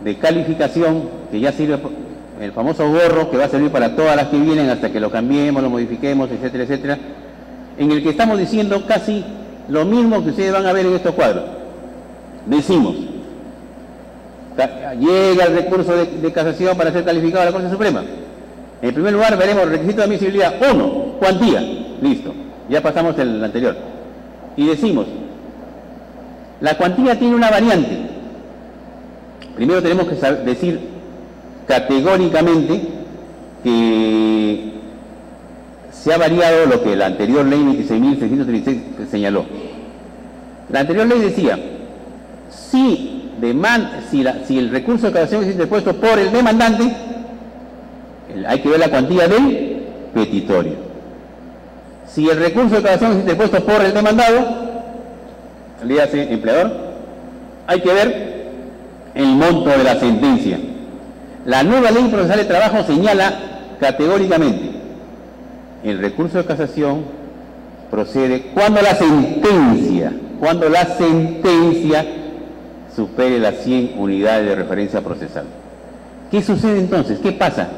de calificación que ya sirve, el famoso gorro que va a servir para todas las que vienen hasta que lo cambiemos, lo modifiquemos, etcétera, etcétera, en el que estamos diciendo casi lo mismo que ustedes van a ver en estos cuadros. Decimos, llega el recurso de casación para ser calificado a la Corte Suprema. En primer lugar veremos el requisito de admisibilidad. 1, cuantía. Listo. Ya pasamos el anterior. Y decimos, la cuantía tiene una variante. Primero tenemos que decir categóricamente que se ha variado lo que la anterior ley 26.636 señaló. La anterior ley decía, si el recurso de casación es interpuesto por el demandante, hay que ver la cuantía del petitorio. Si el recurso de casación es interpuesto por el demandado, dígase empleador, hay que ver el monto de la sentencia. La nueva ley procesal de trabajo señala categóricamente, el recurso de casación procede cuando la sentencia supere las 100 unidades de referencia procesal. ¿Qué sucede entonces? ¿Qué pasa?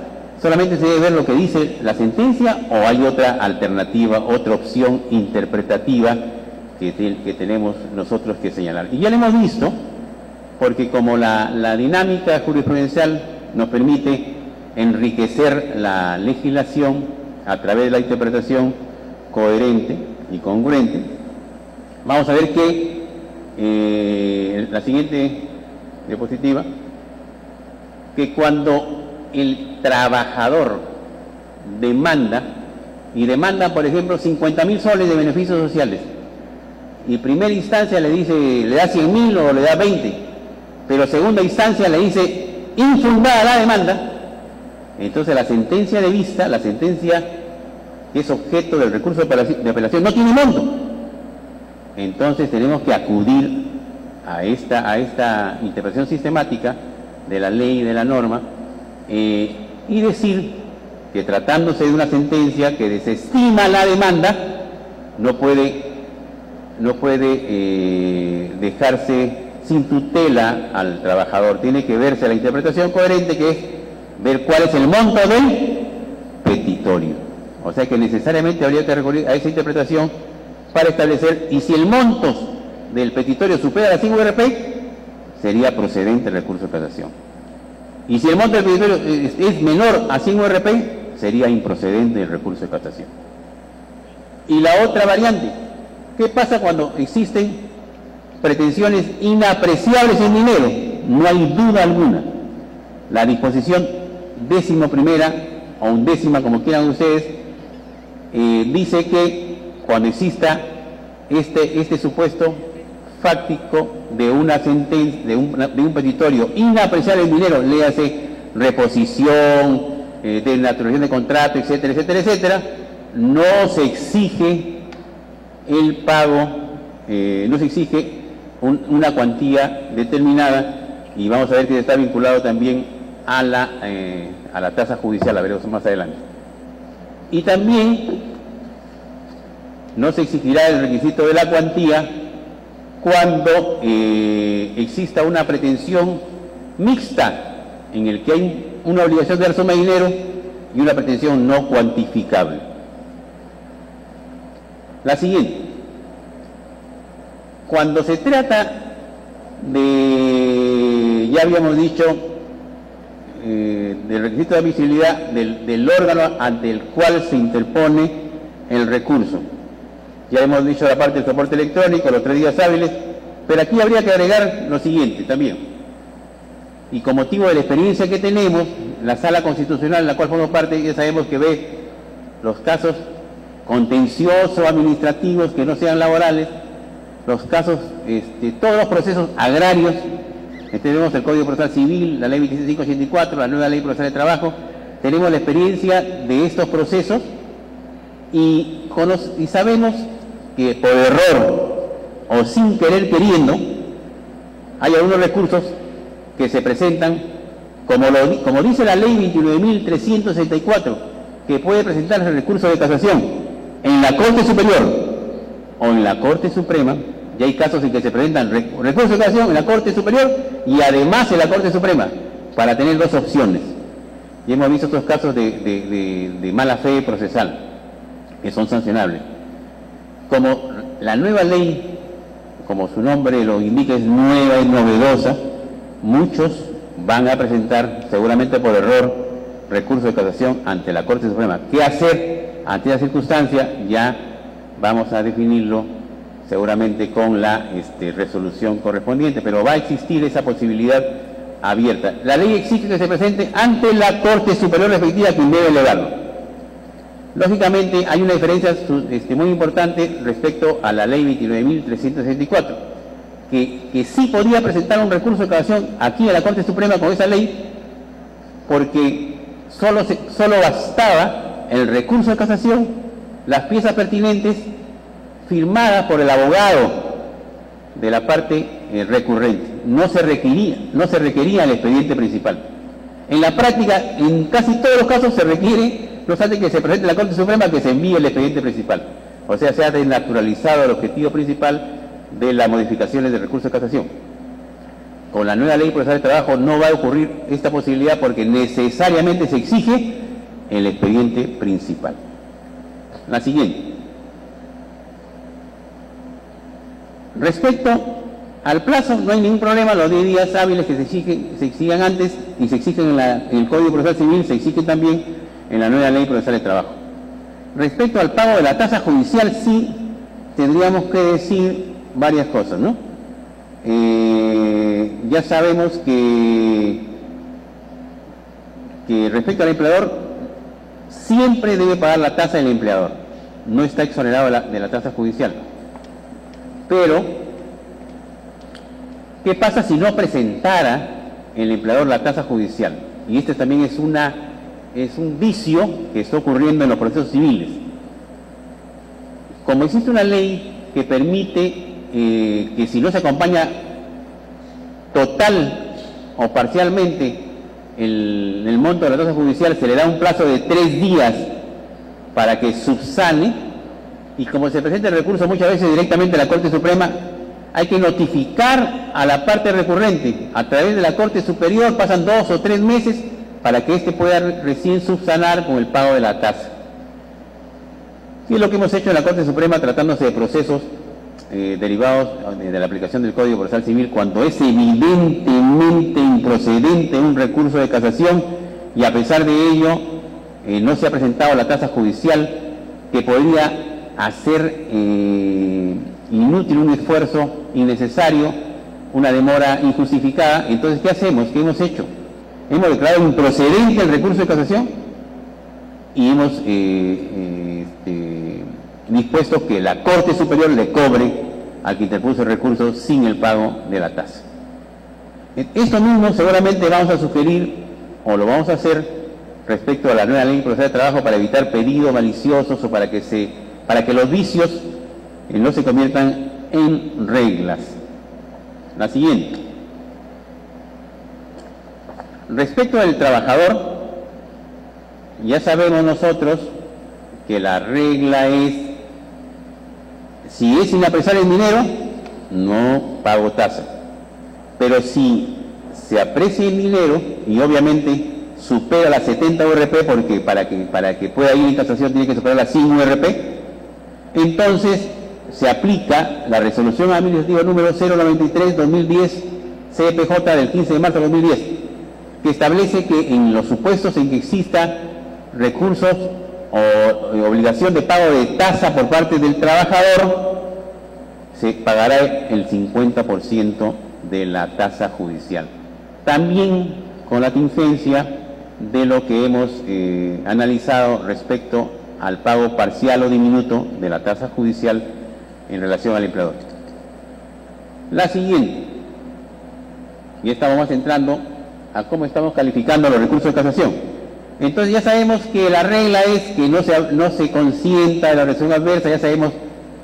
¿Solamente se debe ver lo que dice la sentencia o hay otra alternativa, otra opción interpretativa que tenemos nosotros que señalar? Y ya lo hemos visto, porque como la dinámica jurisprudencial nos permite enriquecer la legislación a través de la interpretación coherente y congruente, vamos a ver que la siguiente diapositiva, que cuando el trabajador demanda, por ejemplo 50.000 soles de beneficios sociales, y primera instancia le da 100.000 o le da 20, pero segunda instancia le dice infundada la demanda, entonces la sentencia de vista, la sentencia que es objeto del recurso de apelación no tiene monto. Entonces tenemos que acudir a esta interpretación sistemática de la ley y de la norma, y decir que tratándose de una sentencia que desestima la demanda, no puede dejarse sin tutela al trabajador. Tiene que verse la interpretación coherente, que es ver cuál es el monto del petitorio. O sea que necesariamente habría que recurrir a esa interpretación para establecer, y si el monto del petitorio supera la 5 URP, sería procedente el recurso de casación. Y si el monto del petitorio es menor a 100 URP, sería improcedente el recurso de casación. Y la otra variante, ¿qué pasa cuando existen pretensiones inapreciables en dinero? No hay duda alguna. La disposición 11ª o 11ª, como quieran ustedes, dice que cuando exista este supuesto fáctico de una sentencia, de un petitorio inapreciable en dinero, léase reposición, desnaturalización de contrato, etcétera, etcétera, etcétera, no se exige el pago, no se exige una cuantía determinada, y vamos a ver que está vinculado también a la tasa judicial, la veremos más adelante. Y también no se exigirá el requisito de la cuantía cuando exista una pretensión mixta en el que hay una obligación de dar suma de dinero y una pretensión no cuantificable. La siguiente, cuando se trata de, ya habíamos dicho, del requisito de admisibilidad del órgano ante el cual se interpone el recurso. Ya hemos dicho la parte del soporte electrónico, los 3 días hábiles, pero aquí habría que agregar lo siguiente también. Y con motivo de la experiencia que tenemos, la Sala Constitucional, en la cual formo parte, ya sabemos que ve los casos contenciosos, administrativos, que no sean laborales, los casos, todos los procesos agrarios. Tenemos el Código Procesal Civil, la Ley 2584, la nueva Ley Procesal de Trabajo. Tenemos la experiencia de estos procesos y sabemos que por error o sin querer queriendo hay algunos recursos que se presentan, como dice la Ley 29.364, que puede presentarse el recurso de casación en la Corte Superior o en la Corte Suprema, Y hay casos en que se presentan recursos de casación en la Corte Superior y además en la Corte Suprema, para tener dos opciones. Y hemos visto estos casos de mala fe procesal, que son sancionables. Como la nueva ley, como su nombre lo indica, es nueva, es novedosa, muchos van a presentar, seguramente por error, recurso de casación ante la Corte Suprema. ¿Qué hacer ante esa circunstancia? Ya vamos a definirlo seguramente con la resolución correspondiente, pero va a existir esa posibilidad abierta. La ley exige que se presente ante la Corte Superior respectiva, quien debe elevarlo. Lógicamente hay una diferencia muy importante respecto a la ley 29.364, que sí podía presentar un recurso de casación aquí a la Corte Suprema con esa ley, porque solo bastaba el recurso de casación, las piezas pertinentes firmadas por el abogado de la parte recurrente. No se requería el expediente principal. En la práctica, en casi todos los casos se requiere, no obstante que se presente en la Corte Suprema, que se envíe el expediente principal. O sea, se ha desnaturalizado el objetivo principal de las modificaciones del recurso de casación. Con la nueva ley procesal de trabajo no va a ocurrir esta posibilidad, porque necesariamente se exige el expediente principal. La siguiente. Respecto al plazo, no hay ningún problema. Los 10 días hábiles que se exigen antes y se exigen en el Código Procesal Civil, se exigen también en la nueva ley procesal de trabajo. Respecto al pago de la tasa judicial, sí tendríamos que decir varias cosas, ¿no? Ya sabemos que respecto al empleador, siempre debe pagar la tasa del empleador, no está exonerado de la tasa judicial. Pero, ¿qué pasa si no presentara el empleador la tasa judicial? Y este también es un vicio que está ocurriendo en los procesos civiles. Como existe una ley que permite que si no se acompaña total o parcialmente el monto de la tasa judicial, se le da un plazo de 3 días para que subsane. Y como se presenta el recurso muchas veces directamente a la Corte Suprema, hay que notificar a la parte recurrente. A través de la Corte Superior pasan 2 o 3 meses para que éste pueda recién subsanar con el pago de la tasa. Y es lo que hemos hecho en la Corte Suprema, tratándose de procesos derivados de la aplicación del Código Procesal Civil, cuando es evidentemente improcedente un recurso de casación y a pesar de ello no se ha presentado la tasa judicial, que podría hacer inútil un esfuerzo innecesario, una demora injustificada. Entonces, ¿qué hacemos? ¿Qué hemos hecho? Hemos declarado improcedente el recurso de casación y hemos dispuesto que la Corte Superior le cobre al que interpuso el recurso sin el pago de la tasa. Esto mismo seguramente vamos a sugerir, o lo vamos a hacer, respecto a la nueva ley procesal de trabajo, para evitar pedidos maliciosos o para que los vicios no se conviertan en reglas. La siguiente. Respecto del trabajador, ya sabemos nosotros que la regla es: si es sin apresar el dinero, no pago tasa. Pero si se aprecia el dinero y obviamente supera las 70 URP, porque para que pueda ir en casación tiene que superar las 100 URP, entonces se aplica la resolución administrativa número 093/2010 CPJ del 15 de marzo de 2010, que establece que en los supuestos en que exista recursos o obligación de pago de tasa por parte del trabajador, se pagará el 50% de la tasa judicial. También con la tingencia de lo que hemos analizado respecto al pago parcial o diminuto de la tasa judicial en relación al empleador. La siguiente, y estamos entrando a cómo estamos calificando los recursos de casación. Entonces ya sabemos que la regla es que no se consienta la resolución adversa. Ya sabemos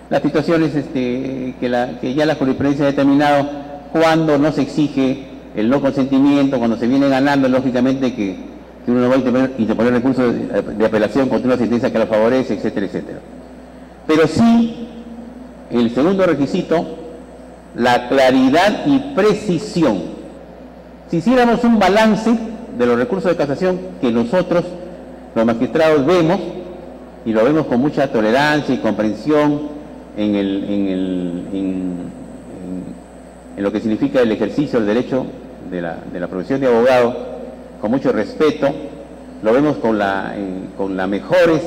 las situaciones que ya la jurisprudencia ha determinado cuando no se exige el no consentimiento, cuando se viene ganando, lógicamente que uno no va a interponer recursos de apelación contra una sentencia que lo favorece, etcétera, etcétera. Pero sí, el segundo requisito la claridad y precisión. Si hiciéramos un balance de los recursos de casación que nosotros, los magistrados, vemos, y lo vemos con mucha tolerancia y comprensión en lo que significa el ejercicio del derecho de la profesión de abogado, con mucho respeto, lo vemos con la mejor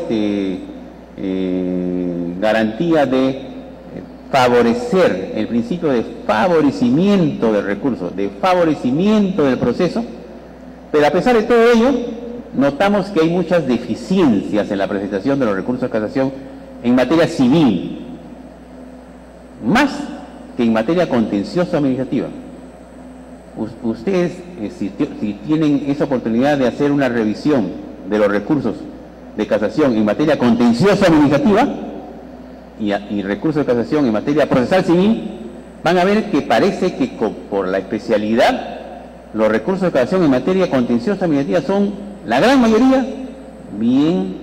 garantía de favorecer el principio de favorecimiento del recurso, de favorecimiento del proceso, pero a pesar de todo ello, notamos que hay muchas deficiencias en la presentación de los recursos de casación en materia civil, más que en materia contenciosa administrativa. Ustedes, si tienen esa oportunidad de hacer una revisión de los recursos de casación en materia contenciosa administrativa y recursos de casación en materia procesal civil, van a ver que parece que por la especialidad los recursos de casación en materia contenciosa administrativa son, la gran mayoría, bien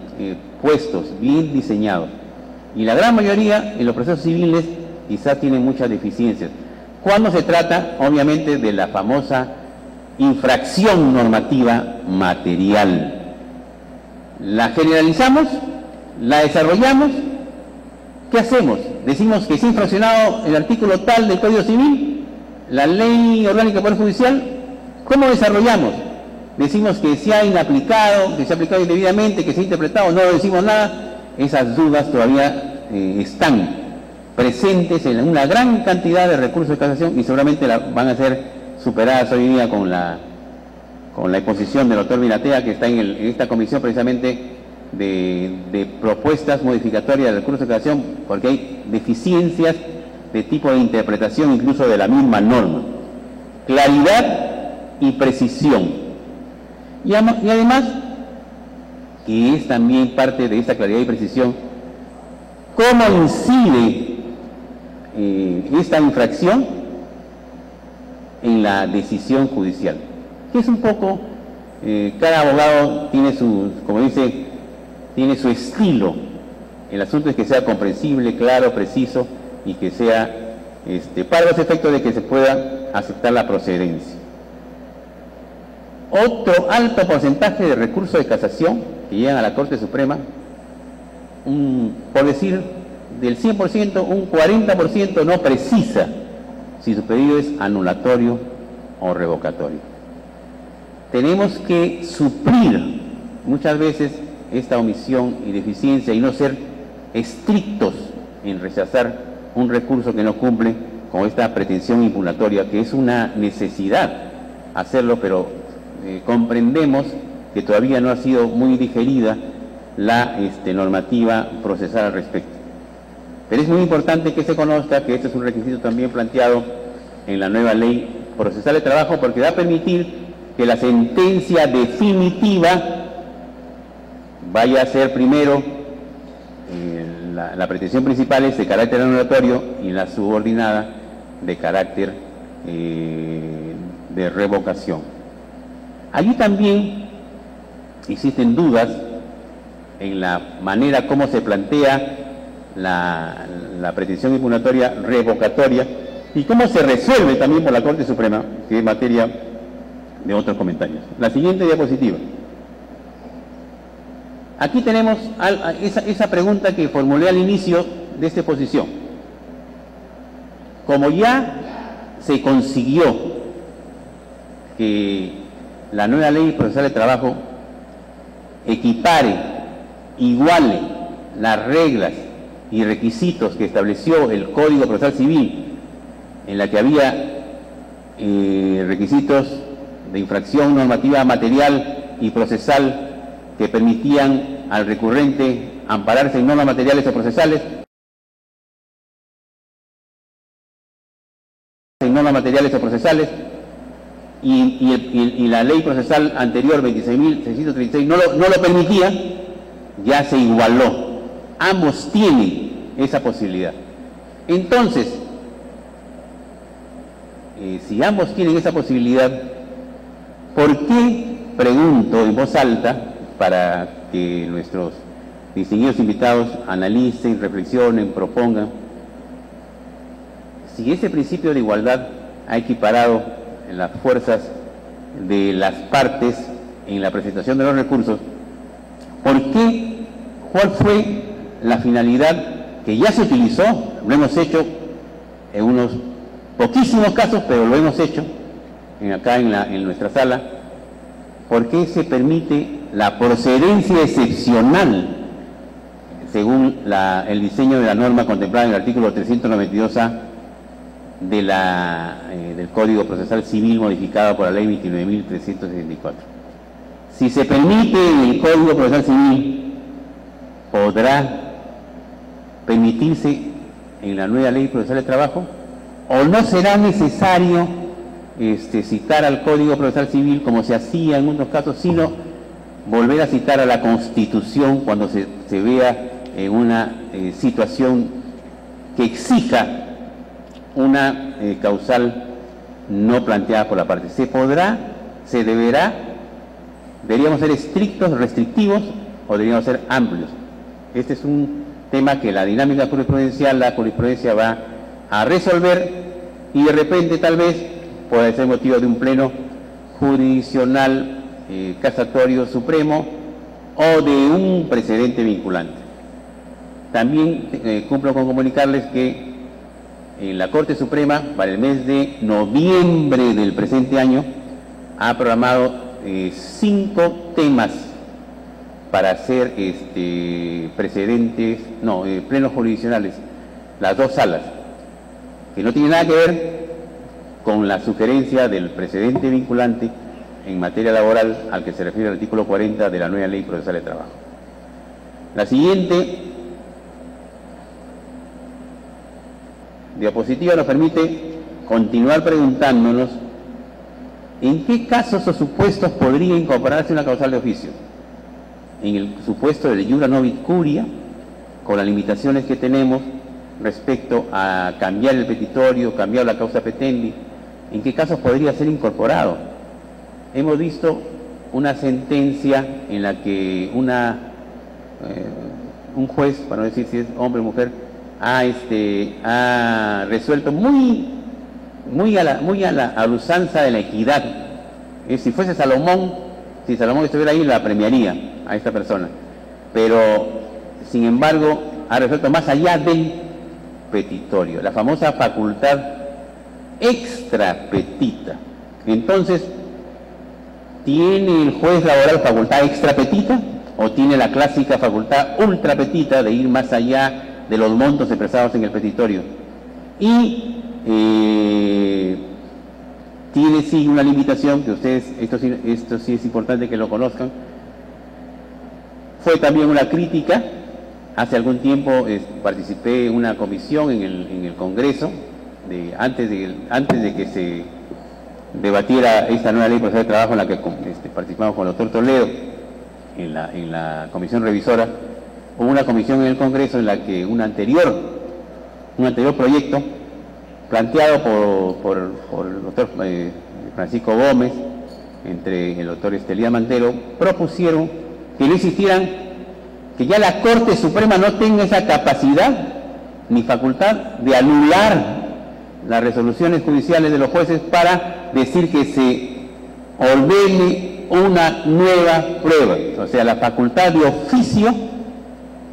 puestos, bien diseñados, y la gran mayoría en los procesos civiles quizás tienen muchas deficiencias. Cuando se trata, obviamente, de la famosa infracción normativa material. La generalizamos, la desarrollamos. ¿Qué hacemos? Decimos que se ha infraccionado el artículo tal del Código Civil, la Ley Orgánica del Poder Judicial. ¿Cómo desarrollamos? Decimos que se ha inaplicado, que se ha aplicado indebidamente, que se ha interpretado, no decimos nada. Esas dudas todavía están presentes en una gran cantidad de recursos de casación y seguramente van a ser superadas hoy día con la exposición del doctor Vinatea, que está en esta comisión precisamente de propuestas modificatorias del recurso de casación, porque hay deficiencias de tipo de interpretación incluso de la misma norma. Claridad y precisión. Y además, que es también parte de esta claridad y precisión, cómo incide esta infracción en la decisión judicial, que es un poco, cada abogado tiene tiene su estilo. El asunto es que sea comprensible, claro, preciso y que sea para los efectos de que se pueda aceptar la procedencia. Otro alto porcentaje de recursos de casación que llegan a la Corte Suprema, por decir del 100%, un 40% no precisa si su pedido es anulatorio o revocatorio. Tenemos que suplir muchas veces esta omisión y deficiencia y no ser estrictos en rechazar un recurso que no cumple con esta pretensión impugnatoria, que es una necesidad hacerlo, pero comprendemos que todavía no ha sido muy digerida la normativa procesal al respecto. Pero es muy importante que se conozca que este es un requisito también planteado en la nueva ley procesal de trabajo, porque va a permitir que la sentencia definitiva vaya a ser primero, la pretensión principal es de carácter anulatorio y la subordinada de carácter de revocación. Allí también existen dudas en la manera como se plantea la pretensión impugnatoria revocatoria y cómo se resuelve también por la Corte Suprema, que es materia de otros comentarios. La siguiente diapositiva. Aquí tenemos esa pregunta que formulé al inicio de esta exposición. Como ya se consiguió que la nueva ley procesal de trabajo equipare, iguale las reglas y requisitos que estableció el Código Procesal Civil, en la que había requisitos de infracción normativa material y procesal que permitían al recurrente ampararse en normas materiales o procesales, y la ley procesal anterior 26.636 no lo permitía, ya se igualó. Ambos tienen esa posibilidad. Entonces, si ambos tienen esa posibilidad, ¿por qué, pregunto en voz alta, para que nuestros distinguidos invitados analicen, reflexionen, propongan, si ese principio de igualdad ha equiparado en las fuerzas de las partes en la presentación de los recursos, ¿por qué? ¿Cuál fue la finalidad que ya se utilizó? Lo hemos hecho en unos poquísimos casos, pero lo hemos hecho acá en nuestra sala. ¿Por qué se permite la procedencia excepcional según el diseño de la norma contemplada en el artículo 392A del Código Procesal Civil modificado por la Ley 29.364? Si se permite en el Código Procesal Civil, ¿podrá permitirse en la nueva Ley Procesal de Trabajo? ¿O no será necesario citar al Código Procesal Civil como se hacía en unos casos, sino volver a citar a la Constitución cuando se vea en una situación que exija una causal no planteada por la parte? ¿Se podrá? ¿Se deberá? ¿Deberíamos ser estrictos, restrictivos o deberíamos ser amplios? Este es un tema que la dinámica jurisprudencial, la jurisprudencia va a resolver, y de repente tal vez puede ser motivo de un pleno jurisdiccional casatorio supremo o de un precedente vinculante. También cumplo con comunicarles que en la Corte Suprema, para el mes de noviembre del presente año, ha programado 5 temas para hacer plenos jurisdiccionales, las 2 salas, que no tiene nada que ver con la sugerencia del precedente vinculante en materia laboral al que se refiere el artículo 40 de la nueva Ley Procesal de Trabajo. La siguiente diapositiva nos permite continuar preguntándonos en qué casos o supuestos podría incorporarse una causal de oficio. En el supuesto del iura novit curia, con las limitaciones que tenemos respecto a cambiar el petitorio, cambiar la causa petendi, ¿en qué casos podría ser incorporado? Hemos visto una sentencia en la que un juez, para no decir si es hombre o mujer, ha resuelto muy a la usanza de la equidad. Si fuese Salomón, si Salomón estuviera ahí, la premiaría a esta persona, pero sin embargo ha resuelto más allá del petitorio, la famosa facultad extra petita. Entonces, ¿tiene el juez laboral facultad extra petita o tiene la clásica facultad ultra petita de ir más allá de los montos expresados en el petitorio? Y tiene sí una limitación que ustedes, esto sí es importante que lo conozcan. Fue también una crítica. Hace algún tiempo participé en una comisión en el Congreso, antes de que se debatiera esta nueva ley procesal de trabajo, en la que participamos con el doctor Toledo en la comisión revisora. Hubo una comisión en el Congreso en la que un anterior proyecto planteado por el doctor Francisco Gómez, entre el doctor Estelía Mantero, propusieron que no existieran, que ya la Corte Suprema no tenga esa capacidad ni facultad de anular las resoluciones judiciales de los jueces para decir que se ordene una nueva prueba. O sea, la facultad de oficio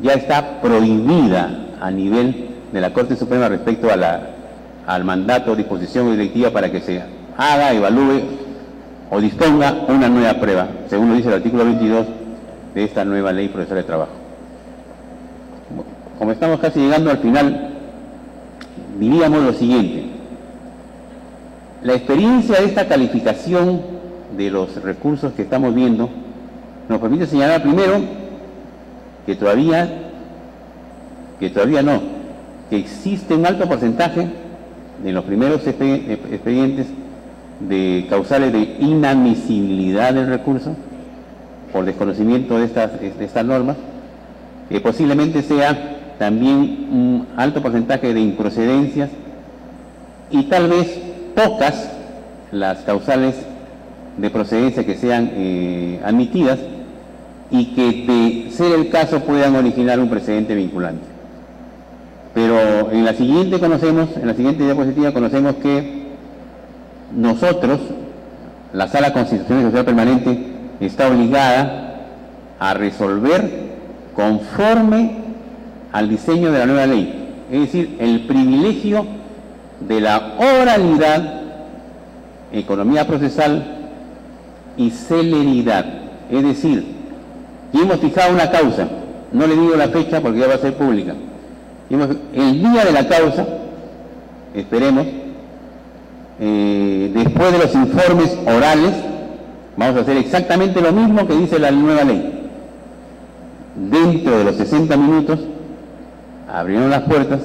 ya está prohibida a nivel de la Corte Suprema respecto al mandato, disposición o directiva para que se haga, evalúe o disponga una nueva prueba, según lo dice el artículo 22 de esta nueva Ley Procesal de Trabajo. Como estamos casi llegando al final, diríamos lo siguiente: la experiencia de esta calificación de los recursos que estamos viendo nos permite señalar primero que todavía no, que existe un alto porcentaje de los primeros expedientes de causales de inadmisibilidad del recurso por desconocimiento de estas normas, que posiblemente sea también un alto porcentaje de improcedencias y tal vez pocas las causales de procedencia que sean admitidas y que, de ser el caso, puedan originar un precedente vinculante. Pero en la siguiente diapositiva conocemos que nosotros, la Sala Constitucional y Social Permanente, está obligada a resolver conforme al diseño de la nueva ley. Es decir, el privilegio de la oralidad, economía procesal y celeridad. Es decir, y hemos fijado una causa, no le digo la fecha porque ya va a ser pública. El día de la causa, esperemos, después de los informes orales, vamos a hacer exactamente lo mismo que dice la nueva ley. Dentro de los 60 minutos, abriremos las puertas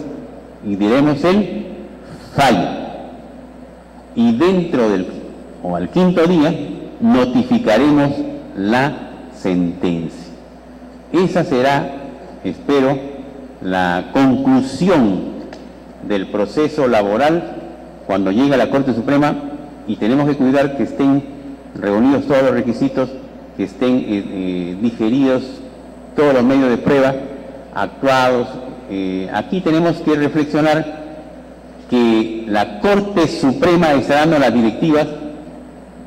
y diremos el fallo. Y dentro del, o al quinto día, notificaremos la sentencia. Esa será, espero, la conclusión del proceso laboral cuando llegue a la Corte Suprema, y tenemos que cuidar que estén reunidos todos los requisitos, que estén digeridos todos los medios de prueba, actuados. Aquí tenemos que reflexionar que la Corte Suprema está dando las directivas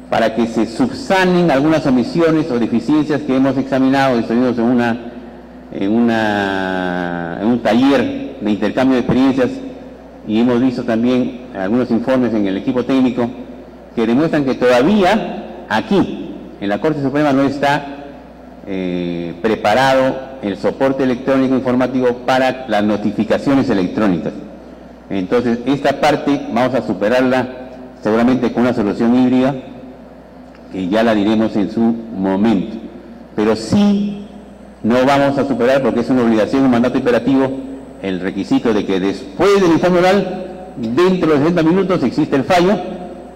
para que se subsanen algunas omisiones o deficiencias que hemos examinado. Estuvimos en un taller de intercambio de experiencias y hemos visto también algunos informes en el equipo técnico que demuestran que todavía aquí, en la Corte Suprema, no está preparado el soporte electrónico informático para las notificaciones electrónicas. Entonces, esta parte vamos a superarla seguramente con una solución híbrida, que ya la diremos en su momento. Pero sí no vamos a superar, porque es una obligación, un mandato imperativo, el requisito de que después del informe oral, dentro de los 60 minutos, existe el fallo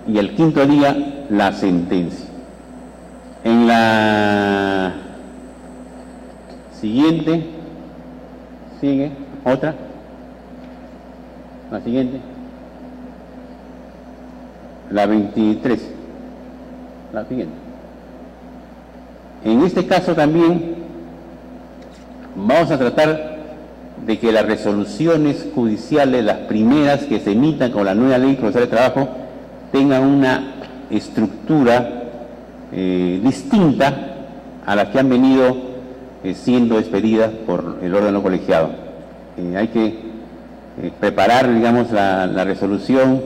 y el quinto día la sentencia. En la siguiente, sigue otra, la siguiente, la 23, la siguiente. En este caso también vamos a tratar de que las resoluciones judiciales, las primeras que se emitan con la nueva ley procesal de trabajo, tengan una estructura distinta a las que han venido siendo expedidas por el órgano colegiado. Hay que preparar, digamos, la resolución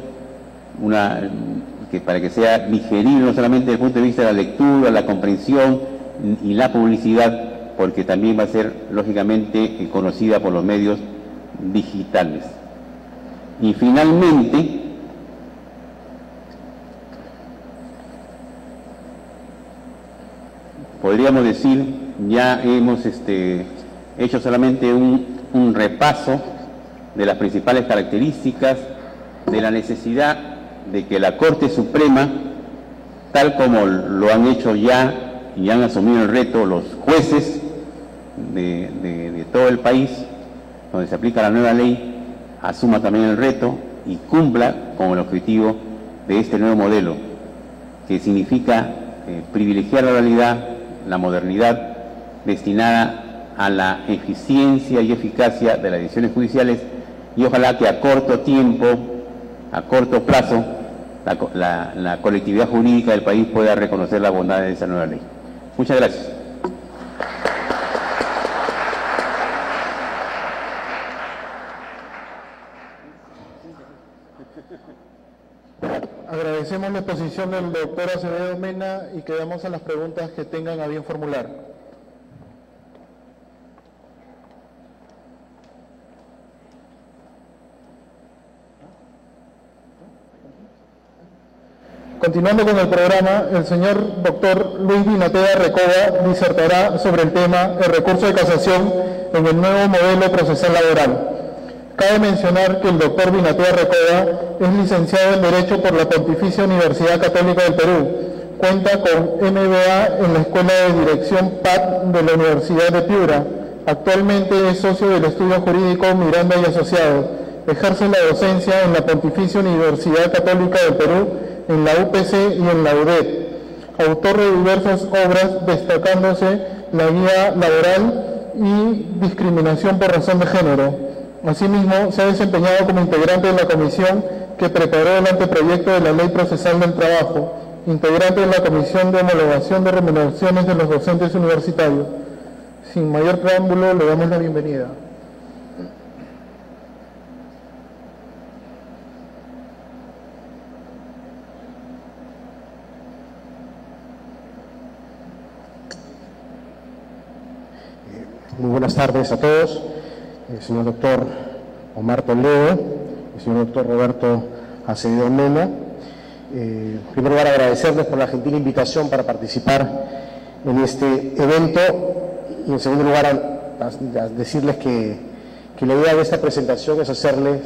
para que sea digerible no solamente desde el punto de vista de la lectura, la comprensión y la publicidad, porque también va a ser lógicamente conocida por los medios digitales. Y finalmente, podríamos decir, ya hemos hecho solamente un repaso de las principales características, de la necesidad de que la Corte Suprema, tal como lo han hecho ya y han asumido el reto los jueces de todo el país, donde se aplica la nueva ley, asuma también el reto y cumpla con el objetivo de este nuevo modelo, que significa privilegiar la oralidad, la modernidad, destinada a la eficiencia y eficacia de las decisiones judiciales, y ojalá que a corto tiempo, a corto plazo, la colectividad jurídica del país pueda reconocer la bondad de esa nueva ley. Muchas gracias. Agradecemos la exposición del doctor Acevedo Mena y quedamos a las preguntas que tengan a bien formular. Continuando con el programa, el señor doctor Luis Vinatea Recoba disertará sobre el tema el recurso de casación en el nuevo modelo procesal laboral. Cabe mencionar que el doctor Vinatea Recoba es licenciado en Derecho por la Pontificia Universidad Católica del Perú. Cuenta con MBA en la Escuela de Dirección PAT de la Universidad de Piura. Actualmente es socio del estudio jurídico Miranda y Asociados. Ejerce la docencia en la Pontificia Universidad Católica del Perú, en la UPC y en la UDED. Autor de diversas obras, destacándose la guía laboral y discriminación por razón de género. Asimismo, se ha desempeñado como integrante de la comisión que preparó el anteproyecto de la Ley Procesal del Trabajo, integrante de la Comisión de Homologación de Remuneraciones de los Docentes Universitarios. Sin mayor preámbulo, le damos la bienvenida. Muy buenas tardes a todos. El señor doctor Omar Toledo, el señor doctor Roberto Acevedo Mena. En primer lugar, agradecerles por la gentil invitación para participar en este evento y en segundo lugar, a decirles que la idea de esta presentación es hacerles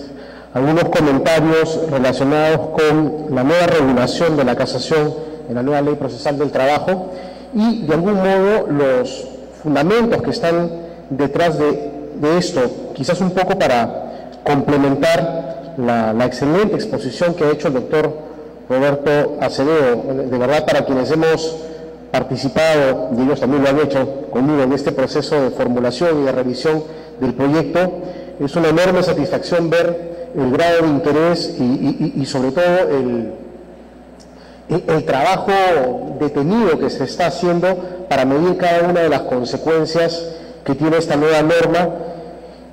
algunos comentarios relacionados con la nueva regulación de la casación en la nueva Ley Procesal del Trabajo y, de algún modo, los fundamentos que están detrás de esto, quizás un poco para complementar la excelente exposición que ha hecho el doctor Roberto Acevedo. De verdad, para quienes hemos participado, y ellos también lo han hecho conmigo en este proceso de formulación y de revisión del proyecto, es una enorme satisfacción ver el grado de interés y sobre todo el trabajo detenido que se está haciendo para medir cada una de las consecuencias que tiene esta nueva norma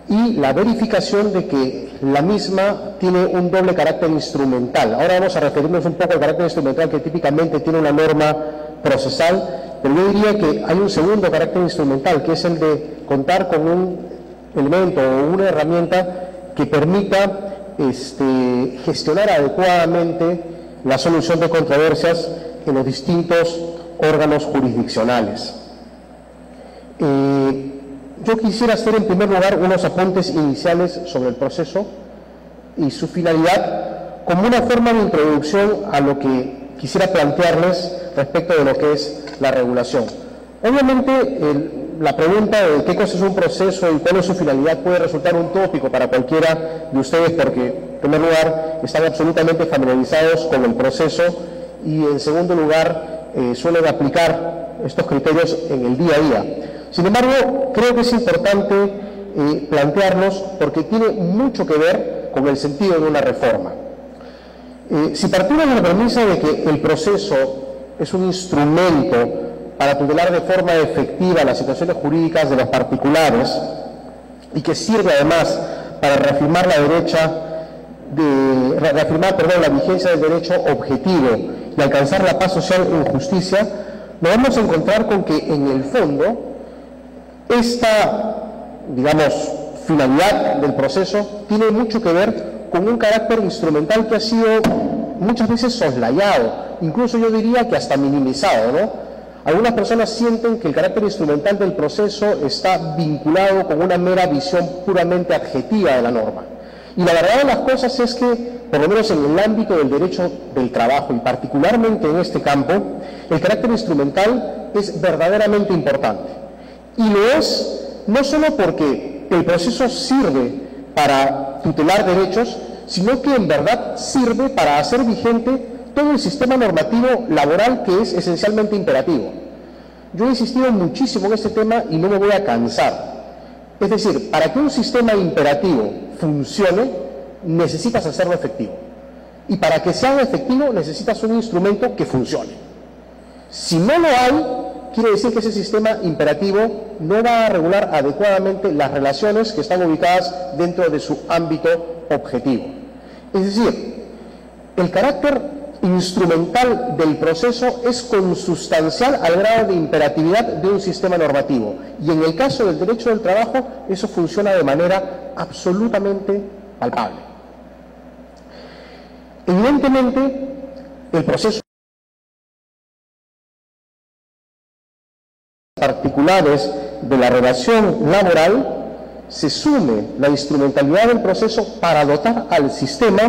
y la verificación de que la misma tiene un doble carácter instrumental. Ahora vamos a referirnos un poco al carácter instrumental que típicamente tiene una norma procesal, pero yo diría que hay un segundo carácter instrumental, que es el de contar con un elemento o una herramienta que permita gestionar adecuadamente la solución de controversias en los distintos órganos jurisdiccionales. Yo quisiera hacer en primer lugar unos apuntes iniciales sobre el proceso y su finalidad como una forma de introducción a lo que quisiera plantearles respecto de lo que es la regulación. Obviamente, la pregunta de qué cosa es un proceso y cuál es su finalidad puede resultar un tópico para cualquiera de ustedes porque, en primer lugar, están absolutamente familiarizados con el proceso y, en segundo lugar, suelen aplicar estos criterios en el día a día. Sin embargo, creo que es importante plantearlos porque tiene mucho que ver con el sentido de una reforma. Si partimos de la premisa de que el proceso es un instrumento para tutelar de forma efectiva las situaciones jurídicas de los particulares y que sirve además para reafirmar la vigencia del derecho objetivo y alcanzar la paz social en justicia, nos vamos a encontrar con que en el fondo esta, finalidad del proceso tiene mucho que ver con un carácter instrumental que ha sido muchas veces soslayado, incluso yo diría que hasta minimizado, ¿no? Algunas personas sienten que el carácter instrumental del proceso está vinculado con una mera visión puramente adjetiva de la norma. Y la verdad de las cosas es que, por lo menos en el ámbito del derecho del trabajo, y particularmente en este campo, el carácter instrumental es verdaderamente importante. Y lo es no solo porque el proceso sirve para tutelar derechos, sino que en verdad sirve para hacer vigente todo el sistema normativo laboral que es esencialmente imperativo. Yo he insistido muchísimo en este tema y no me voy a cansar. Es decir, para que un sistema imperativo funcione, necesitas hacerlo efectivo. Y para que sea efectivo, necesitas un instrumento que funcione. Si no lo hay, quiere decir que ese sistema imperativo no va a regular adecuadamente las relaciones que están ubicadas dentro de su ámbito objetivo. Es decir, el carácter instrumental del proceso es consustancial al grado de imperatividad de un sistema normativo. Y en el caso del derecho del trabajo, eso funciona de manera absolutamente palpable. Evidentemente, el proceso particulares de la relación laboral se sume la instrumentalidad del proceso para dotar al sistema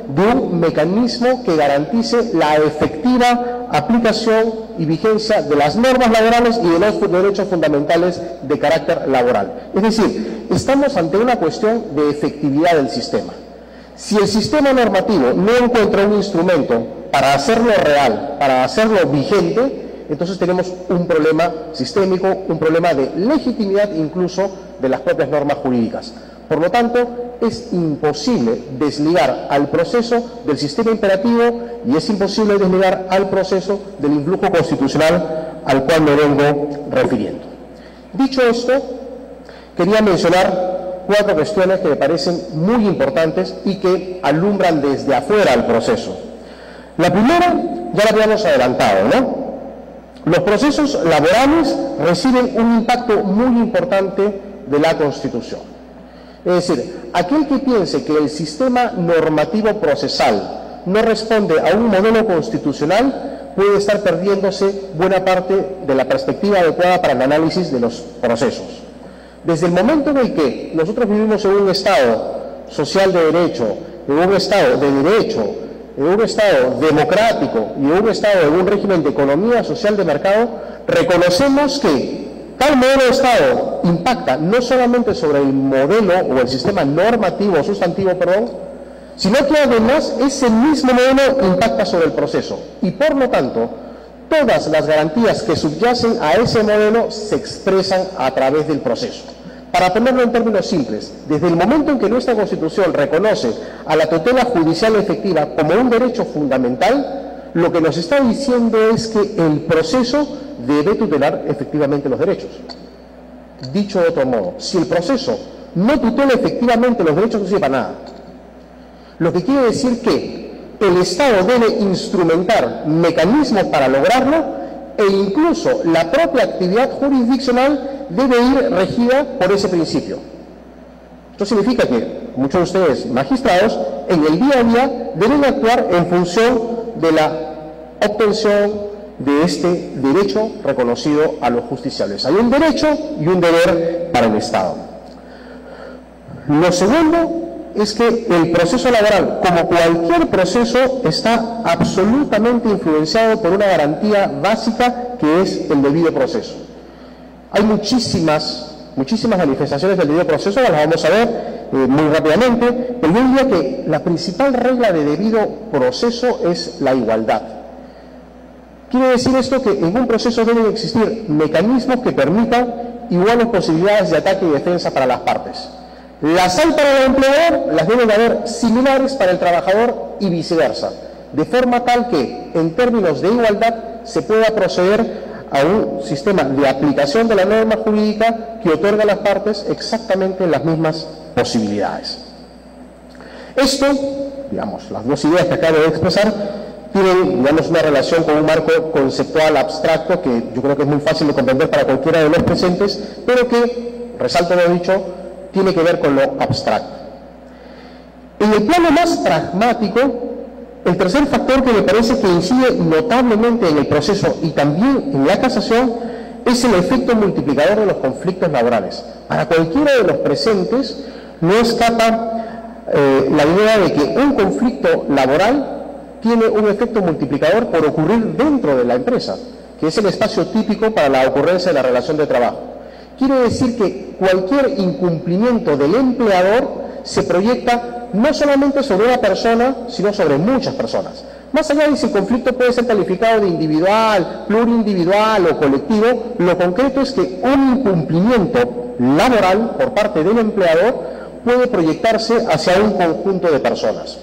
de un mecanismo que garantice la efectiva aplicación y vigencia de las normas laborales y de los derechos fundamentales de carácter laboral. Es decir, estamos ante una cuestión de efectividad del sistema. Si el sistema normativo no encuentra un instrumento para hacerlo real, para hacerlo vigente, entonces tenemos un problema sistémico, un problema de legitimidad incluso de las propias normas jurídicas. Por lo tanto, es imposible desligar al proceso del sistema imperativo y es imposible desligar al proceso del influjo constitucional al cual me vengo refiriendo. Dicho esto, quería mencionar 4 cuestiones que me parecen muy importantes y que alumbran desde afuera el proceso. La primera, ya la habíamos adelantado, ¿no? Los procesos laborales reciben un impacto muy importante de la Constitución. Es decir, aquel que piense que el sistema normativo procesal no responde a un modelo constitucional puede estar perdiéndose buena parte de la perspectiva adecuada para el análisis de los procesos. Desde el momento en el que nosotros vivimos en un Estado social de derecho, en un Estado de derecho, en un Estado democrático y en un Estado de un régimen de economía social de mercado, reconocemos que tal modelo de Estado impacta no solamente sobre el modelo o el sistema normativo o sustantivo, sino que además ese mismo modelo impacta sobre el proceso y por lo tanto todas las garantías que subyacen a ese modelo se expresan a través del proceso. Para ponerlo en términos simples, desde el momento en que nuestra Constitución reconoce a la tutela judicial efectiva como un derecho fundamental, lo que nos está diciendo es que el proceso debe tutelar efectivamente los derechos. Dicho de otro modo, si el proceso no tutela efectivamente los derechos, no sirve para nada. Lo que quiere decir que el Estado debe instrumentar mecanismos para lograrlo e incluso la propia actividad jurisdiccional debe ir regida por ese principio. Esto significa que muchos de ustedes, magistrados, en el día a día deben actuar en función de la obtención de este derecho reconocido a los justiciables. Hay un derecho y un deber para el Estado. Lo segundo es que el proceso laboral, como cualquier proceso, está absolutamente influenciado por una garantía básica que es el debido proceso. Hay muchísimas manifestaciones del debido proceso, las vamos a ver muy rápidamente, pero yo diría que la principal regla de debido proceso es la igualdad. Quiere decir esto que en un proceso deben existir mecanismos que permitan iguales posibilidades de ataque y defensa para las partes. Las hay para el empleador, las deben haber similares para el trabajador y viceversa, de forma tal que, en términos de igualdad, se pueda proceder a un sistema de aplicación de la norma jurídica que otorga a las partes exactamente las mismas posibilidades. Esto, digamos, las dos ideas que acabo de expresar, tienen, digamos, una relación con un marco conceptual abstracto que yo creo que es muy fácil de comprender para cualquiera de los presentes, pero que, resalto lo dicho, tiene que ver con lo abstracto. En el plano más pragmático, el tercer factor que me parece que incide notablemente en el proceso y también en la casación es el efecto multiplicador de los conflictos laborales. Para cualquiera de los presentes no escapa la idea de que un conflicto laboral tiene un efecto multiplicador por ocurrir dentro de la empresa, que es el espacio típico para la ocurrencia de la relación de trabajo. Quiere decir que cualquier incumplimiento del empleador se proyecta no solamente sobre una persona, sino sobre muchas personas. Más allá de si el conflicto puede ser calificado de individual, plurindividual o colectivo, lo concreto es que un incumplimiento laboral por parte del empleador puede proyectarse hacia un conjunto de personas.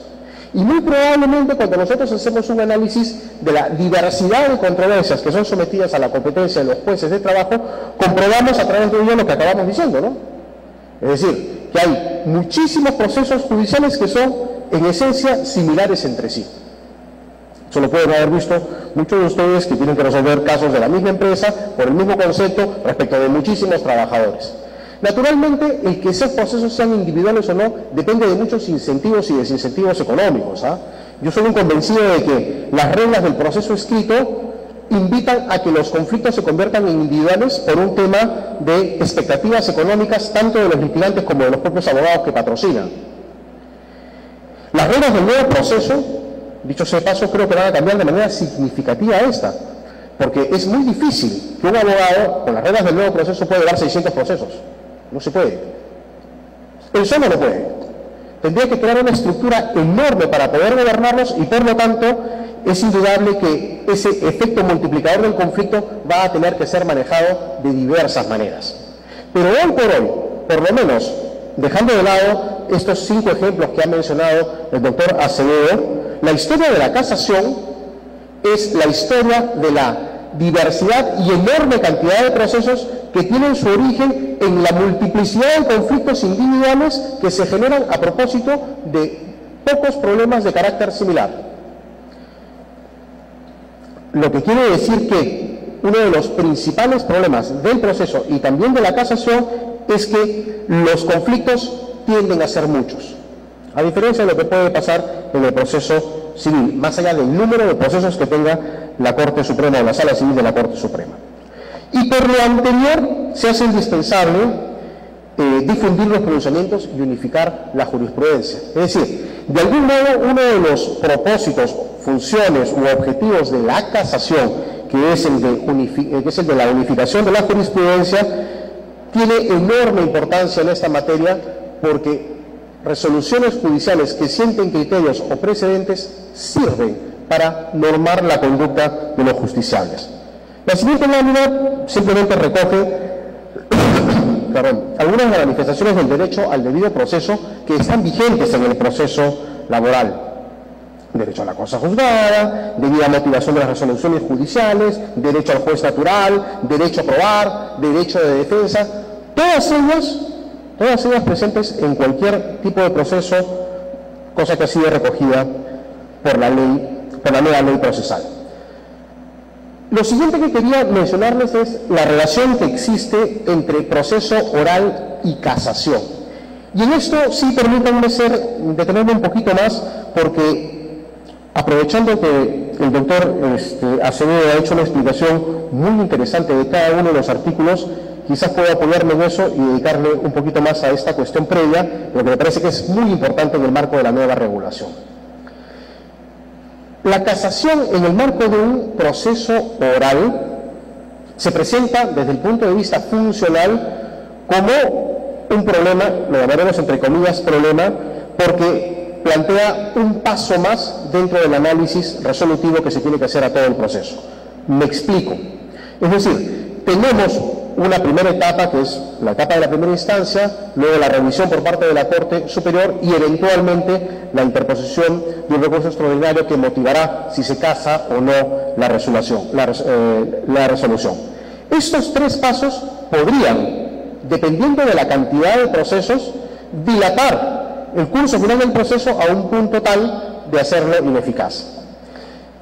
Y muy probablemente cuando nosotros hacemos un análisis de la diversidad de controversias que son sometidas a la competencia de los jueces de trabajo, comprobamos a través de ello lo que acabamos diciendo, ¿no? Es decir, que hay muchísimos procesos judiciales que son en esencia similares entre sí. Eso lo pueden haber visto muchos de ustedes que tienen que resolver casos de la misma empresa por el mismo concepto respecto de muchísimos trabajadores. Naturalmente, el que esos procesos sean individuales o no depende de muchos incentivos y desincentivos económicos. Yo soy un convencido de que las reglas del proceso escrito invitan a que los conflictos se conviertan en individuales por un tema de expectativas económicas tanto de los litigantes como de los propios abogados que patrocinan. Las reglas del nuevo proceso, dicho sea de paso, creo que van a cambiar de manera significativa esta, porque es muy difícil que un abogado, con las reglas del nuevo proceso, pueda llevar 600 procesos. No se puede. Él solo no puede. Tendría que crear una estructura enorme para poder gobernarlos y por lo tanto es indudable que ese efecto multiplicador del conflicto va a tener que ser manejado de diversas maneras. Pero hoy por hoy, por lo menos dejando de lado estos 5 ejemplos que ha mencionado el doctor Acevedo, la historia de la casación es la historia de la diversidad y enorme cantidad de procesos que tienen su origen en la multiplicidad de conflictos individuales que se generan a propósito de pocos problemas de carácter similar. Lo que quiere decir que uno de los principales problemas del proceso y también de la casación es que los conflictos tienden a ser muchos, a diferencia de lo que puede pasar en el proceso civil, más allá del número de procesos que tenga la Corte Suprema o la Sala Civil de la Corte Suprema. Y por lo anterior, se hace indispensable difundir los pronunciamientos y unificar la jurisprudencia. Es decir, de algún modo, uno de los propósitos, funciones u objetivos de la casación, que es el de la unificación de la jurisprudencia, tiene enorme importancia en esta materia porque resoluciones judiciales que sienten criterios o precedentes sirven para normar la conducta de los justiciables. La siguiente lámina simplemente recoge algunas de las manifestaciones del derecho al debido proceso que están vigentes en el proceso laboral. Derecho a la cosa juzgada, debida motivación de las resoluciones judiciales, derecho al juez natural, derecho a probar, derecho de defensa, todas ellas presentes en cualquier tipo de proceso, cosa que ha sido recogida por la nueva ley procesal. Lo siguiente que quería mencionarles es la relación que existe entre proceso oral y casación. Y en esto sí permítanme detenerme un poquito más, porque aprovechando que el doctor Acevedo ha hecho una explicación muy interesante de cada uno de los artículos, quizás pueda apoyarme en eso y dedicarle un poquito más a esta cuestión previa, lo que me parece que es muy importante en el marco de la nueva regulación. La casación en el marco de un proceso oral se presenta desde el punto de vista funcional como un problema, lo llamaremos entre comillas problema, porque plantea un paso más dentro del análisis resolutivo que se tiene que hacer a todo el proceso. Me explico. Es decir, tenemos una primera etapa, que es la etapa de la primera instancia, luego la revisión por parte de la Corte Superior y eventualmente la interposición de un recurso extraordinario que motivará si se casa o no la resolución. Estos 3 pasos podrían, dependiendo de la cantidad de procesos, dilatar el curso final del proceso a un punto tal de hacerlo ineficaz.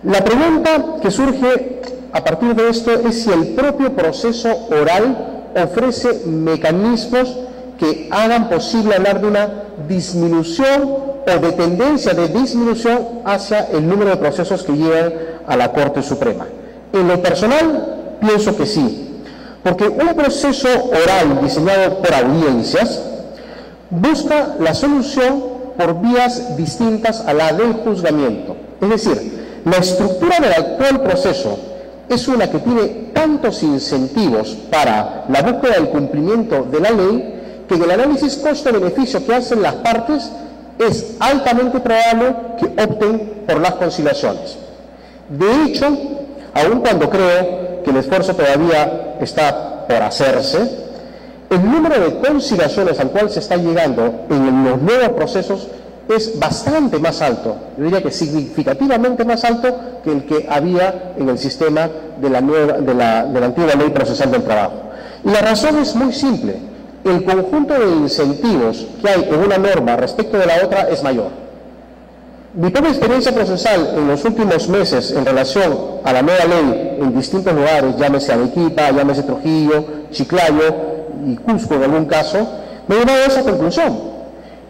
La pregunta que surge a partir de esto es si el propio proceso oral ofrece mecanismos que hagan posible hablar de una disminución o de tendencia de disminución hacia el número de procesos que llegan a la Corte Suprema. En lo personal, pienso que sí, porque un proceso oral diseñado por audiencias busca la solución por vías distintas a la del juzgamiento. Es decir, la estructura del actual proceso es una que tiene tantos incentivos para la búsqueda del cumplimiento de la ley que en el análisis costo-beneficio que hacen las partes es altamente probable que opten por las conciliaciones. De hecho, aun cuando creo que el esfuerzo todavía está por hacerse, el número de conciliaciones al cual se está llegando en los nuevos procesos es bastante más alto, yo diría que significativamente más alto que el que había en el sistema de la antigua ley procesal del trabajo. Y la razón es muy simple: el conjunto de incentivos que hay en una norma respecto de la otra es mayor. Mi propia experiencia procesal en los últimos meses en relación a la nueva ley en distintos lugares, llámese Arequipa, llámese Trujillo, Chiclayo y Cusco en algún caso, me ha llevado a esa conclusión.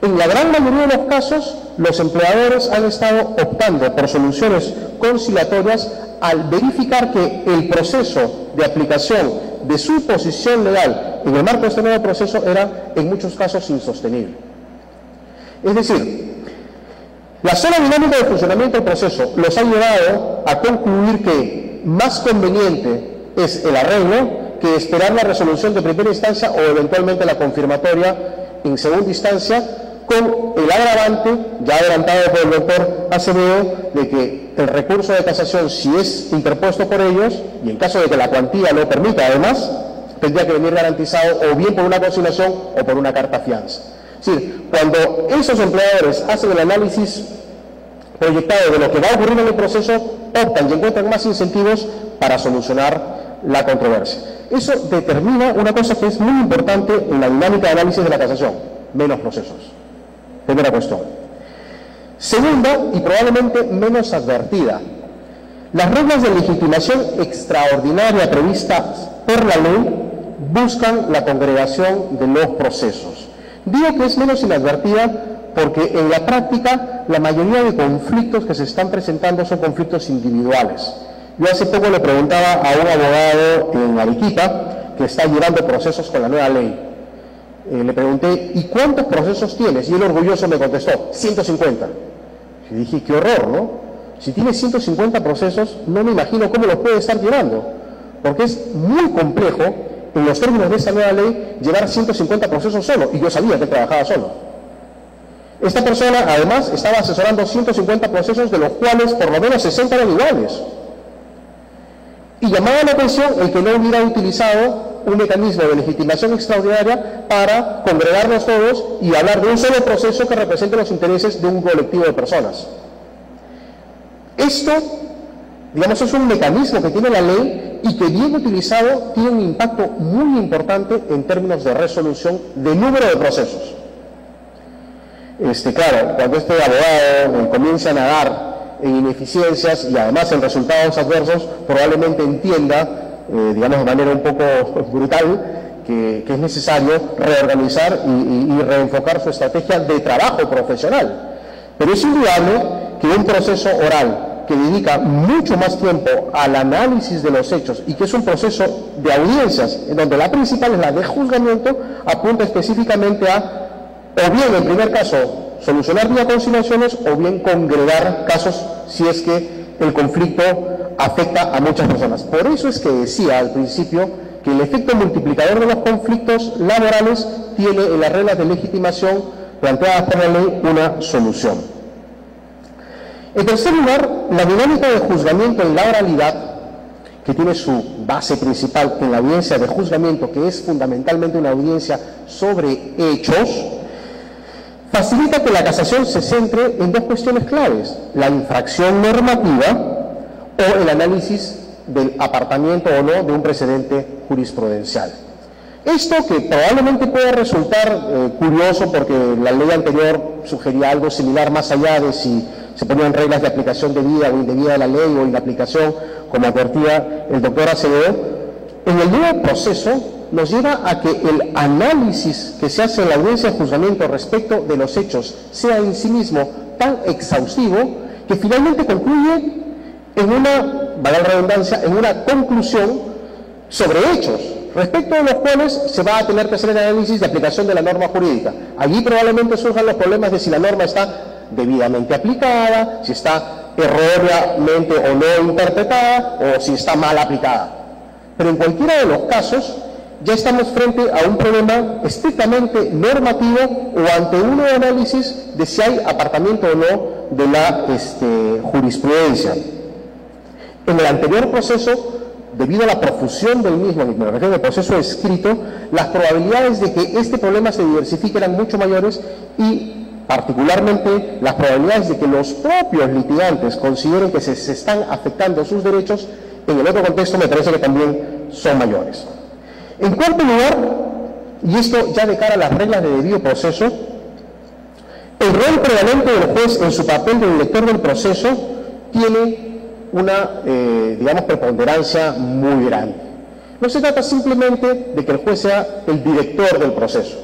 En la gran mayoría de los casos, los empleadores han estado optando por soluciones conciliatorias al verificar que el proceso de aplicación de su posición legal en el marco de este nuevo proceso era, en muchos casos, insostenible. Es decir, la sola dinámica de funcionamiento del proceso los ha llevado a concluir que más conveniente es el arreglo que esperar la resolución de primera instancia o eventualmente la confirmatoria en segunda instancia, con el agravante, ya adelantado por el doctor Acevedo, de que el recurso de casación, si es interpuesto por ellos, y en caso de que la cuantía lo permita además, tendría que venir garantizado o bien por una conciliación o por una carta fianza. Es decir, cuando esos empleadores hacen el análisis proyectado de lo que va a ocurrir en el proceso, optan y encuentran más incentivos para solucionar la controversia. Eso determina una cosa que es muy importante en la dinámica de análisis de la casación: menos procesos. Primera cuestión. Segunda, y probablemente menos advertida, las reglas de legitimación extraordinaria previstas por la ley buscan la congregación de los procesos. Digo que es menos inadvertida porque en la práctica la mayoría de conflictos que se están presentando son conflictos individuales. Yo hace poco le preguntaba a un abogado en Arequipa que está llevando procesos con la nueva ley. Le pregunté, ¿y cuántos procesos tienes? Y él orgulloso me contestó, 150. Y dije, qué horror, ¿no? Si tiene 150 procesos, no me imagino cómo los puede estar llevando, porque es muy complejo, en los términos de esta nueva ley, llevar 150 procesos solo, y yo sabía que trabajaba solo. Esta persona, además, estaba asesorando 150 procesos, de los cuales por lo menos 60 eran iguales. Y llamaba la atención el que no hubiera utilizado un mecanismo de legitimación extraordinaria para congregarnos todos y hablar de un solo proceso que represente los intereses de un colectivo de personas. Esto, digamos, es un mecanismo que tiene la ley y que bien utilizado tiene un impacto muy importante en términos de resolución de número de procesos. Claro, cuando este abogado comience a nadar en ineficiencias y además en resultados adversos, probablemente entienda, digamos de manera un poco brutal, que es necesario reorganizar y reenfocar su estrategia de trabajo profesional. Pero es indudable que un proceso oral que dedica mucho más tiempo al análisis de los hechos y que es un proceso de audiencias, en donde la principal es la de juzgamiento, apunta específicamente a, o bien en primer caso, solucionar vía conciliaciones, o bien congregar casos si es que el conflicto afecta a muchas personas. Por eso es que decía al principio que el efecto multiplicador de los conflictos laborales tiene en las reglas de legitimación planteadas por la ley una solución. En tercer lugar, la dinámica de juzgamiento en la oralidad, que tiene su base principal en la audiencia de juzgamiento, que es fundamentalmente una audiencia sobre hechos, facilita que la casación se centre en dos cuestiones claves: la infracción normativa o el análisis del apartamiento o no de un precedente jurisprudencial. Esto, que probablemente pueda resultar curioso porque la ley anterior sugería algo similar, más allá de si se ponían reglas de aplicación debida o indebida de la ley o inaplicación, como advertía el doctor Acevedo, en el nuevo proceso nos lleva a que el análisis que se hace en la audiencia de juzgamiento respecto de los hechos sea en sí mismo tan exhaustivo que finalmente concluye en una, valga la redundancia, en una conclusión sobre hechos, respecto de los cuales se va a tener que hacer el análisis de aplicación de la norma jurídica. Allí probablemente surjan los problemas de si la norma está debidamente aplicada, si está erróneamente o no interpretada, o si está mal aplicada. Pero en cualquiera de los casos, ya estamos frente a un problema estrictamente normativo o ante un análisis de si hay apartamiento o no de la jurisprudencia. En el anterior proceso, debido a la profusión del mismo, me refiero al proceso escrito, las probabilidades de que este problema se diversifique eran mucho mayores y particularmente las probabilidades de que los propios litigantes consideren que se están afectando sus derechos, en el otro contexto me parece que también son mayores. En cuarto lugar, y esto ya de cara a las reglas de debido proceso, el rol prevalente del juez en su papel de director del proceso tiene una, digamos, preponderancia muy grande. No se trata simplemente de que el juez sea el director del proceso,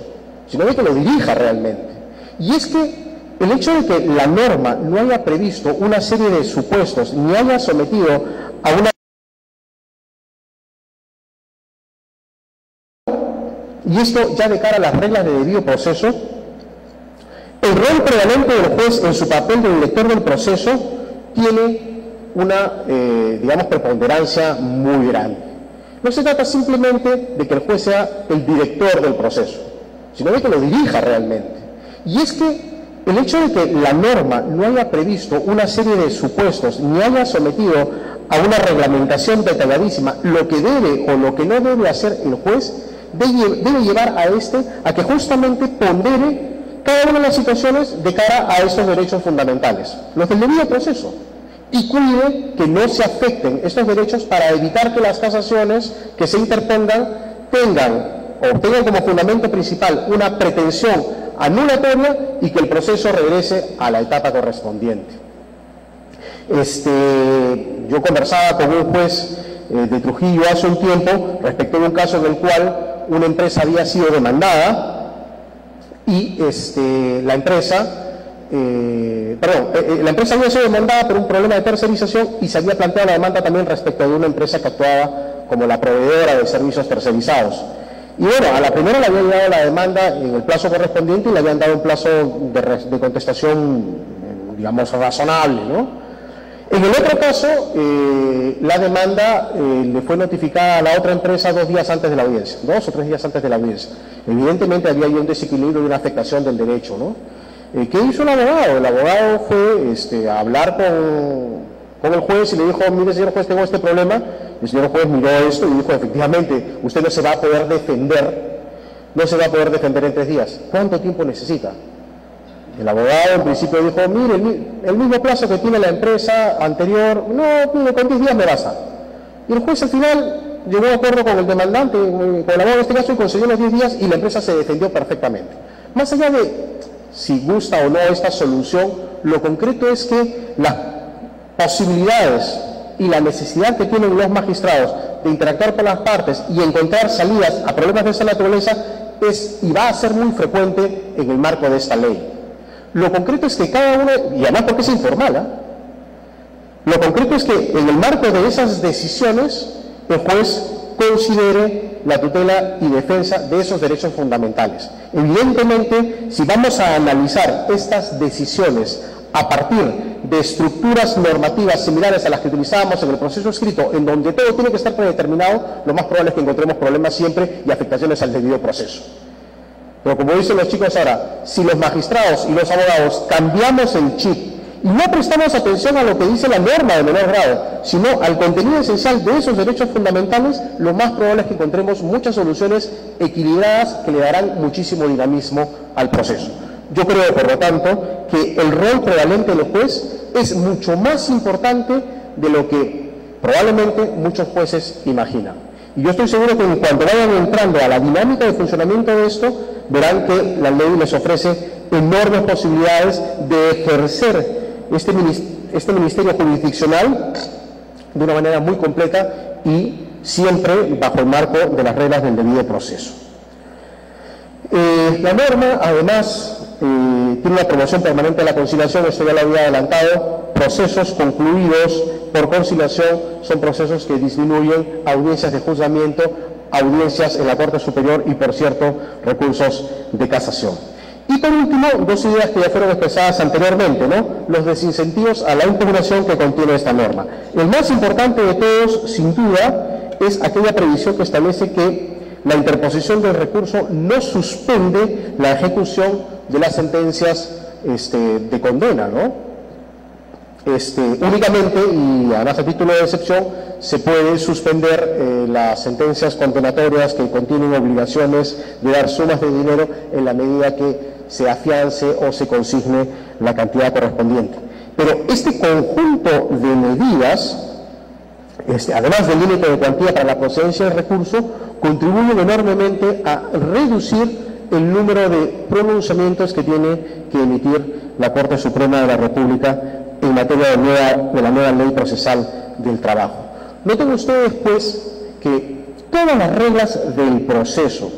sino de que lo dirija realmente. Y es que el hecho de que la norma no haya previsto una serie de supuestos ni haya sometido a una... Y esto ya de cara a las reglas de debido proceso, el rol prevalente del juez en su papel de director del proceso tiene una, digamos, preponderancia muy grande. No se trata simplemente de que el juez sea el director del proceso, sino de que lo dirija realmente. Y es que el hecho de que la norma no haya previsto una serie de supuestos ni haya sometido a una reglamentación detalladísima lo que debe o lo que no debe hacer el juez, debe llevar a a que justamente pondere cada una de las situaciones de cara a estos derechos fundamentales, los del debido proceso, y cuide que no se afecten estos derechos para evitar que las casaciones que se interpongan tengan como fundamento principal una pretensión anulatoria y que el proceso regrese a la etapa correspondiente. Yo conversaba con un juez de Trujillo hace un tiempo respecto de un caso en el cual una empresa había sido demandada y la empresa había sido demandada por un problema de tercerización y se había planteado la demanda también respecto de una empresa que actuaba como la proveedora de servicios tercerizados. Y bueno, a la primera le había llegado la demanda en el plazo correspondiente y le habían dado un plazo de contestación, digamos, razonable, ¿no? En el otro caso, la demanda le fue notificada a la otra empresa 2 días antes de la audiencia, 2 o 3 días antes de la audiencia. Evidentemente había ahí un desequilibrio y una afectación del derecho, ¿no? ¿Qué hizo el abogado? El abogado fue a hablar con el juez y le dijo, mire señor juez, tengo este problema. El señor juez miró esto y dijo, efectivamente, usted no se va a poder defender en 3 días. ¿Cuánto tiempo necesita? El abogado en principio dijo, mire, el mismo plazo que tiene la empresa anterior, no, mire, con 10 días me basta. Y el juez al final llegó a acuerdo con el demandante, con el abogado en este caso, y concedió los 10 días y la empresa se defendió perfectamente. Más allá de si gusta o no esta solución, lo concreto es que las posibilidades y la necesidad que tienen los magistrados de interactuar con las partes y encontrar salidas a problemas de esa naturaleza es y va a ser muy frecuente en el marco de esta ley. Lo concreto es que cada uno, y además porque es informal, lo concreto es que en el marco de esas decisiones el juez considere la tutela y defensa de esos derechos fundamentales. Evidentemente, si vamos a analizar estas decisiones a partir de estructuras normativas similares a las que utilizábamos en el proceso escrito, en donde todo tiene que estar predeterminado, lo más probable es que encontremos problemas siempre y afectaciones al debido proceso. Pero como dicen los chicos ahora, si los magistrados y los abogados cambiamos el chip y no prestamos atención a lo que dice la norma de menor grado, sino al contenido esencial de esos derechos fundamentales, lo más probable es que encontremos muchas soluciones equilibradas que le darán muchísimo dinamismo al proceso. Yo creo, por lo tanto, que el rol prevalente del juez es mucho más importante de lo que probablemente muchos jueces imaginan. Y yo estoy seguro que en cuanto vayan entrando a la dinámica de funcionamiento de esto, verán que la ley les ofrece enormes posibilidades de ejercer este ministerio jurisdiccional de una manera muy completa y siempre bajo el marco de las reglas del debido proceso. La norma, además, tiene una promoción permanente de la conciliación, esto ya lo había adelantado. Procesos concluidos por conciliación son procesos que disminuyen audiencias de juzgamiento, audiencias en la Corte Superior y, por cierto, recursos de casación. Y por último, 2 ideas que ya fueron expresadas anteriormente, ¿no? Los desincentivos a la impugnación que contiene esta norma. El más importante de todos, sin duda, es aquella previsión que establece que la interposición del recurso no suspende la ejecución de las sentencias de condena, ¿no? Únicamente, y además a título de excepción, se puede suspender las sentencias condenatorias que contienen obligaciones de dar sumas de dinero en la medida que se afiance o se consigne la cantidad correspondiente. Pero este conjunto de medidas, además del límite de cuantía para la procedencia del recurso, contribuyen enormemente a reducir el número de pronunciamientos que tiene que emitir la Corte Suprema de la República en materia de la nueva ley procesal del trabajo. Noten ustedes, pues, que todas las reglas del proceso,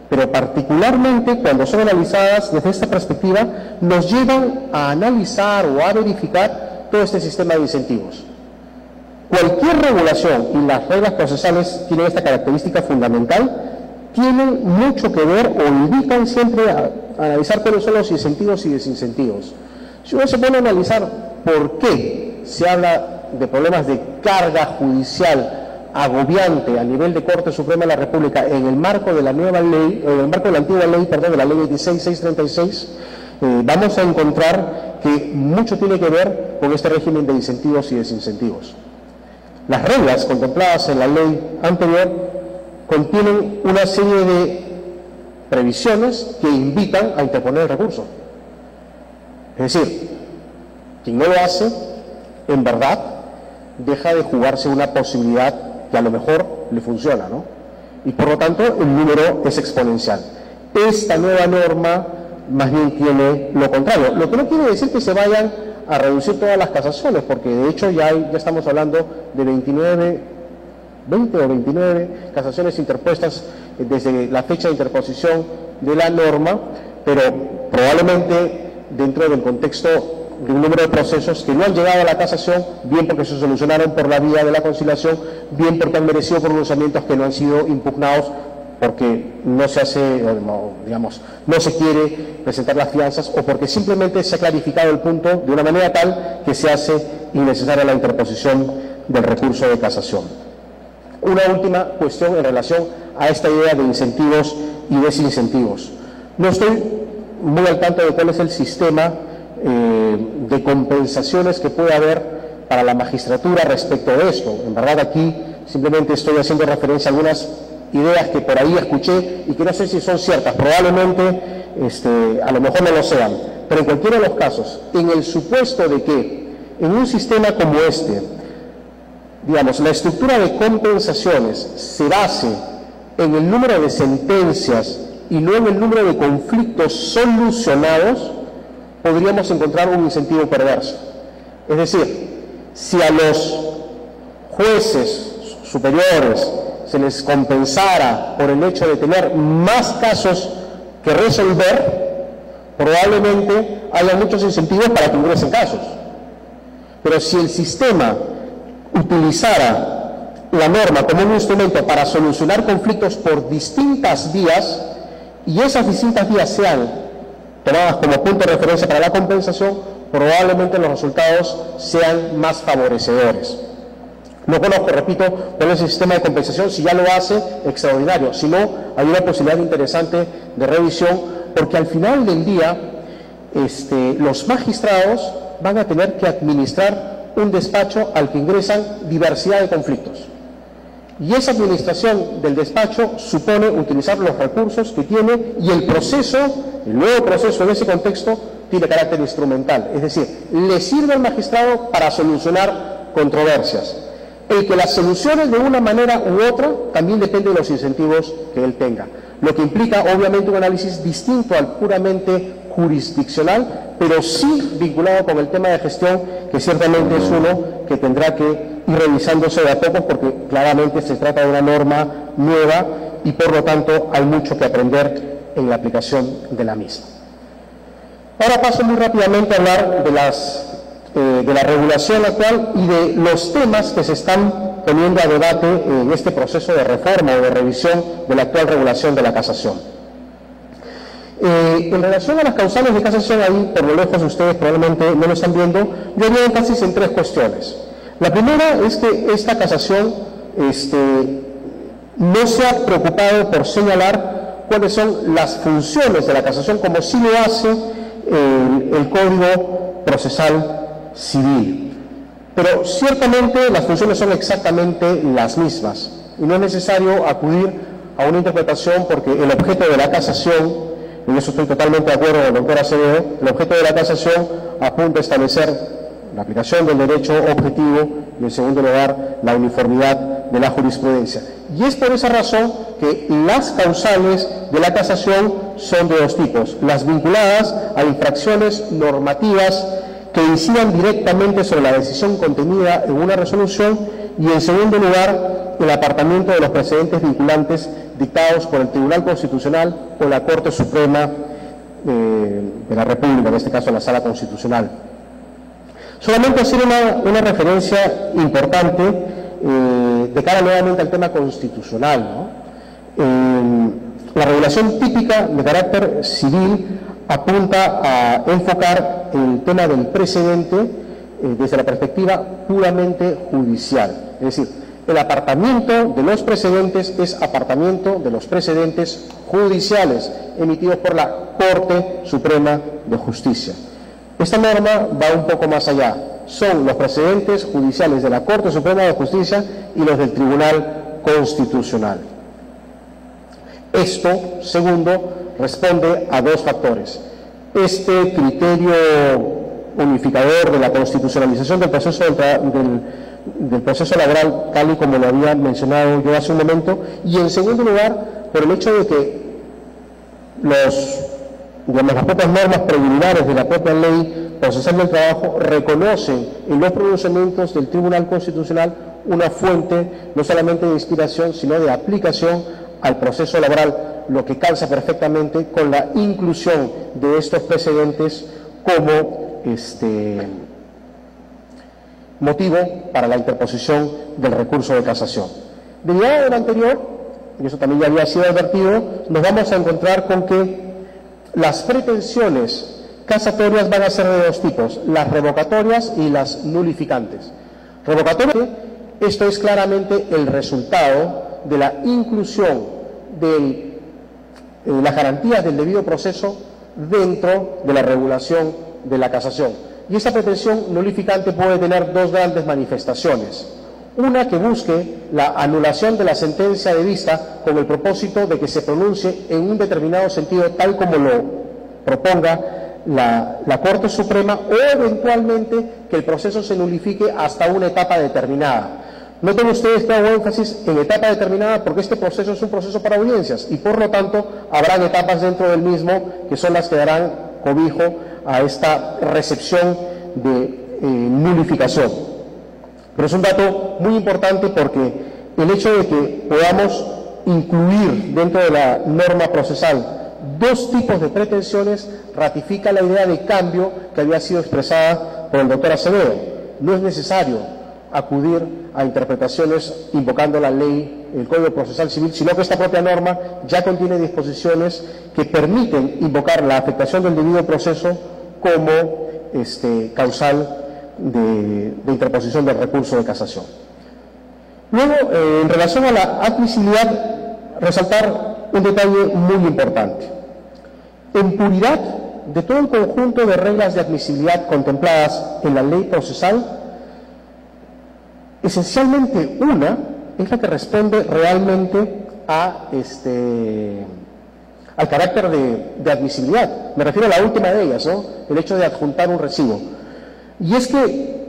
pero particularmente cuando son analizadas desde esta perspectiva, nos llevan a analizar o a verificar todo este sistema de incentivos. Cualquier regulación, y las reglas procesales tienen esta característica fundamental, tienen mucho que ver o invitan siempre a analizar cuáles son los incentivos y desincentivos. Si uno se pone a analizar por qué se habla de problemas de carga judicial agobiante a nivel de Corte Suprema de la República en el marco de la nueva ley, en el marco de la antigua ley, de la ley 26.636, vamos a encontrar que mucho tiene que ver con este régimen de incentivos y desincentivos. Las reglas contempladas en la ley anterior contienen una serie de previsiones que invitan a interponer el recurso. Es decir, quien no lo hace, en verdad, deja de jugarse una posibilidad que a lo mejor le funciona, ¿no? Y por lo tanto, el número es exponencial. Esta nueva norma más bien tiene lo contrario, lo que no quiere decir que se vayan a reducir todas las casaciones, porque de hecho ya estamos hablando de 20 o 29 casaciones interpuestas desde la fecha de interposición de la norma, pero probablemente dentro del contexto de un número de procesos que no han llegado a la casación, bien porque se solucionaron por la vía de la conciliación, bien porque han merecido pronunciamientos que no han sido impugnados porque no se hace, digamos, no se quiere presentar las fianzas o porque simplemente se ha clarificado el punto de una manera tal que se hace innecesaria la interposición del recurso de casación. Una última cuestión en relación a esta idea de incentivos y desincentivos. No estoy muy al tanto de cuál es el sistema de compensaciones que puede haber para la magistratura respecto de esto. En verdad aquí simplemente estoy haciendo referencia a algunas ideas que por ahí escuché y que no sé si son ciertas, probablemente a lo mejor no lo sean, pero en cualquiera de los casos, en el supuesto de que en un sistema como este, digamos, la estructura de compensaciones se base en el número de sentencias y no en el número de conflictos solucionados, podríamos encontrar un incentivo perverso. Es decir, si a los jueces superiores se les compensara por el hecho de tener más casos que resolver, probablemente haya muchos incentivos para que ingresen casos. Pero si el sistema utilizara la norma como un instrumento para solucionar conflictos por distintas vías, y esas distintas vías sean tomadas como punto de referencia para la compensación, probablemente los resultados sean más favorecedores. No conozco, repito, cuál es el sistema de compensación. Si ya lo hace, extraordinario. Si no, hay una posibilidad interesante de revisión, porque al final del día los magistrados van a tener que administrar un despacho al que ingresan diversidad de conflictos. Y esa administración del despacho supone utilizar los recursos que tiene, y el nuevo proceso en ese contexto tiene carácter instrumental. Es decir, le sirve al magistrado para solucionar controversias. El que las solucione de una manera u otra también depende de los incentivos que él tenga, lo que implica obviamente un análisis distinto al puramente jurisdiccional, pero sí vinculado con el tema de gestión, que ciertamente es uno que tendrá que ir revisándose de a poco, porque claramente se trata de una norma nueva y por lo tanto hay mucho que aprender en la aplicación de la misma. Ahora paso muy rápidamente a hablar de la regulación actual y de los temas que se están poniendo a debate en este proceso de reforma o de revisión de la actual regulación de la casación. En relación a las causales de casación, ahí por lo lejos ustedes probablemente no lo están viendo, yo haría énfasis en tres cuestiones. La primera es que esta casación no se ha preocupado por señalar cuáles son las funciones de la casación, como sí lo hace el Código Procesal Civil. Pero ciertamente las funciones son exactamente las mismas y no es necesario acudir a una interpretación, porque el objeto de la casación, y eso estoy totalmente de acuerdo con el doctor Acevedo, el objeto de la casación apunta a establecer la aplicación del derecho objetivo y en segundo lugar la uniformidad de la jurisprudencia. Y es por esa razón que las causales de la casación son de dos tipos: las vinculadas a infracciones normativas que incidan directamente sobre la decisión contenida en una resolución, y en segundo lugar el apartamiento de los precedentes vinculantes dictados por el Tribunal Constitucional o la Corte Suprema de la República, en este caso la Sala Constitucional. Solamente hacer una referencia importante de cara nuevamente al tema constitucional, ¿no? La regulación típica de carácter civil apunta a enfocar el tema del precedente desde la perspectiva puramente judicial. Es decir, el apartamiento de los precedentes es apartamiento de los precedentes judiciales emitidos por la Corte Suprema de Justicia. Esta norma va un poco más allá. Son los precedentes judiciales de la Corte Suprema de Justicia y los del Tribunal Constitucional. Esto, segundo, responde a dos factores. este criterio unificador de la constitucionalización del proceso del proceso laboral, tal y como lo había mencionado yo hace un momento, y en segundo lugar, por el hecho de que las propias normas preliminares de la propia ley procesal del trabajo reconocen en los pronunciamientos del Tribunal Constitucional una fuente no solamente de inspiración, sino de aplicación al proceso laboral, lo que calza perfectamente con la inclusión de estos precedentes como motivo para la interposición del recurso de casación. Derivado de lo anterior, y eso también ya había sido advertido, nos vamos a encontrar con que las pretensiones casatorias van a ser de dos tipos, las revocatorias y las nulificantes. Revocatorias, esto es claramente el resultado de la inclusión de las garantías del debido proceso dentro de la regulación de la casación. Y esta pretensión nulificante puede tener dos grandes manifestaciones. Una que busque la anulación de la sentencia de vista con el propósito de que se pronuncie en un determinado sentido tal como lo proponga la Corte Suprema, o eventualmente que el proceso se nulifique hasta una etapa determinada. Noten ustedes que hago énfasis en etapa determinada porque este proceso es un proceso para audiencias y por lo tanto habrán etapas dentro del mismo que son las que darán cobijo a esta recepción de nulificación. Pero es un dato muy importante porque el hecho de que podamos incluir dentro de la norma procesal dos tipos de pretensiones ratifica la idea de cambio que había sido expresada por el doctor Acevedo. No es necesario acudir a interpretaciones invocando la ley, el Código Procesal Civil, sino que esta propia norma ya contiene disposiciones que permiten invocar la afectación del debido proceso como causal de interposición del recurso de casación. Luego, en relación a la admisibilidad, resaltar un detalle muy importante. En puridad de todo el conjunto de reglas de admisibilidad contempladas en la ley procesal, esencialmente una es la que responde realmente al carácter de admisibilidad. Me refiero a la última de ellas, ¿no? El hecho de adjuntar un recibo. Y es que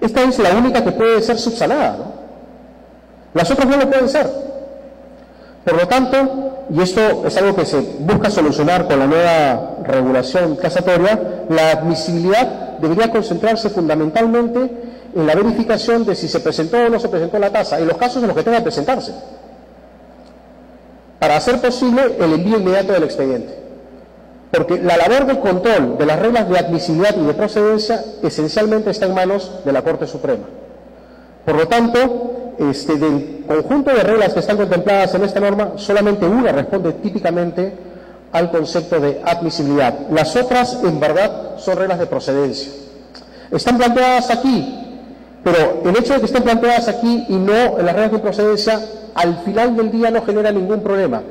esta es la única que puede ser subsanada, ¿no? Las otras no lo pueden ser. Por lo tanto, y esto es algo que se busca solucionar con la nueva regulación casatoria, la admisibilidad debería concentrarse fundamentalmente en la verificación de si se presentó o no se presentó la tasa, en los casos en los que tenga que presentarse, para hacer posible el envío inmediato del expediente. Porque la labor de control de las reglas de admisibilidad y de procedencia esencialmente está en manos de la Corte Suprema. Por lo tanto, del conjunto de reglas que están contempladas en esta norma, solamente una responde típicamente al concepto de admisibilidad. Las otras, en verdad, son reglas de procedencia. Están planteadas aquí, pero el hecho de que estén planteadas aquí y no en las reglas de procedencia, al final del día no genera ningún problema.